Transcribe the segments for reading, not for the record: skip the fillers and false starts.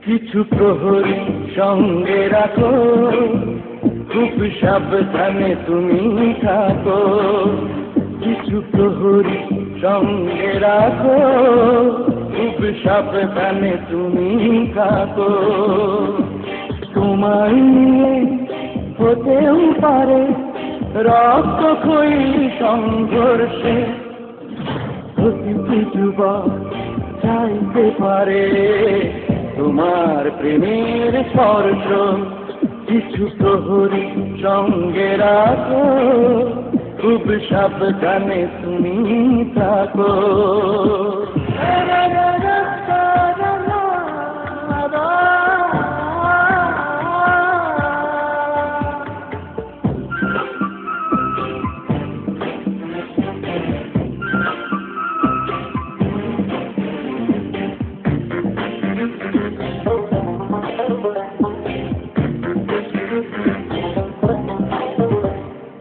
কিছু প্রহরী সঙ্গে রাখো, খুব সাবধানে তুমি থাকো। কিছু প্রহরী সঙ্গে রাখো, খুব সাবধানে তুমি থাকো। তোমার নিয়ে হতেও পারে রক্তক্ষয়ী সংঘর্ষে, প্রতিটি যুবক চাইতে পারে তোমার প্রেমের স্পর্শ। কিছু প্রহরী সঙ্গে রাখো, খুব সাবধানে তুমি থাকো।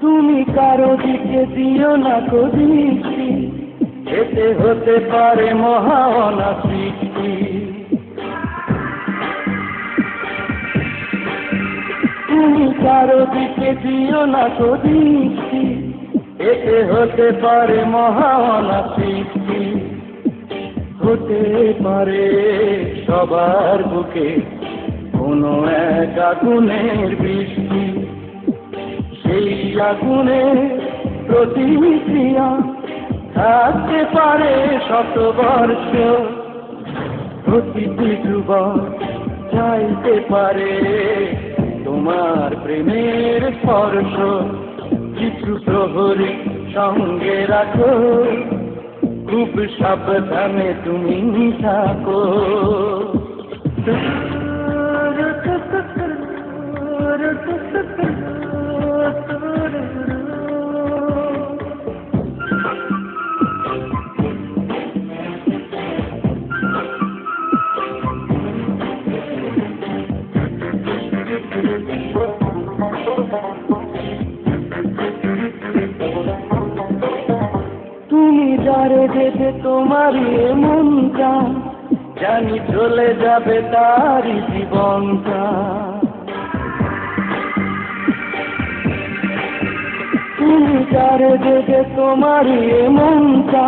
তুমি কারো দিকে দিও না দৃষ্টি, এতে হতে পারে মহা অনাসৃষ্টি। তুমি কারো দিকে দিও না দৃষ্টি, এতে হতে পারে মহা অনাসৃষ্টি। হতে পারে সবার বুকে কোনো এক আগুনের বৃষ্টি, সেই আগুনে প্রতিক্রিয়া থাকতে পারে শতবর্ষ। প্রতিটি যুবক চাইতে পারে তোমার প্রেমের স্পর্শ। কিছু প্রহরী সঙ্গে রাখো, খুব সাবধানে তুমি থাকো। তুমি যারে দেবে তোমারই মনটা, জানি চলে যাবে তারই জীবনটা। তুমি যারে দেবে তোমারই মনটা,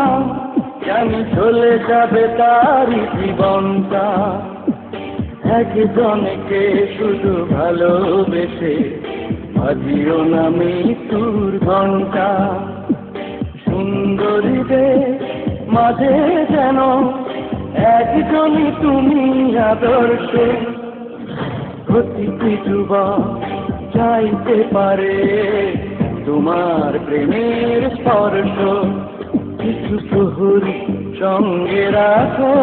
জানি চলে যাবে তারই জীবনটা। একজনকে শুধু ভালোবেসে বাজিও না মৃত্যুর ঘণ্টা। সুন্দরীদের মাঝে যেন একজনই তুমি আদর্শ। প্রতিটি যুবক চাইতে পারে তোমার প্রেমের স্পর্শ। কিছু প্রহরী সঙ্গে রাখো,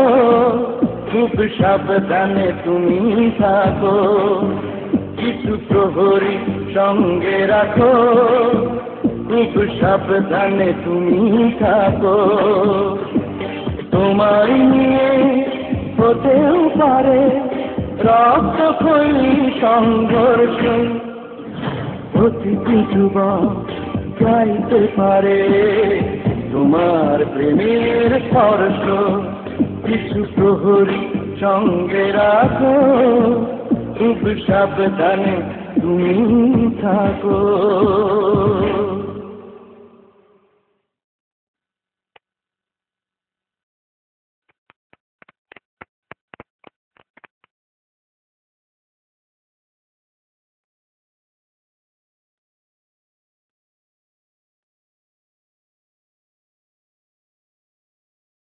খুব সাবধানে তুমি থাকো। কিছু প্রহরী সঙ্গে রাখো, খুব সাবধানে তুমি থাকো। তোমার নিয়ে হতেও পারে রক্তক্ষয়ী সংঘর্ষ। প্রতিটি যুবক চাইতে পারে তোমার প্রেমের স্পর্শ। কিছু প্রহরী সঙ্গে রাখো, খুব সাবধানে তুমি থাকো।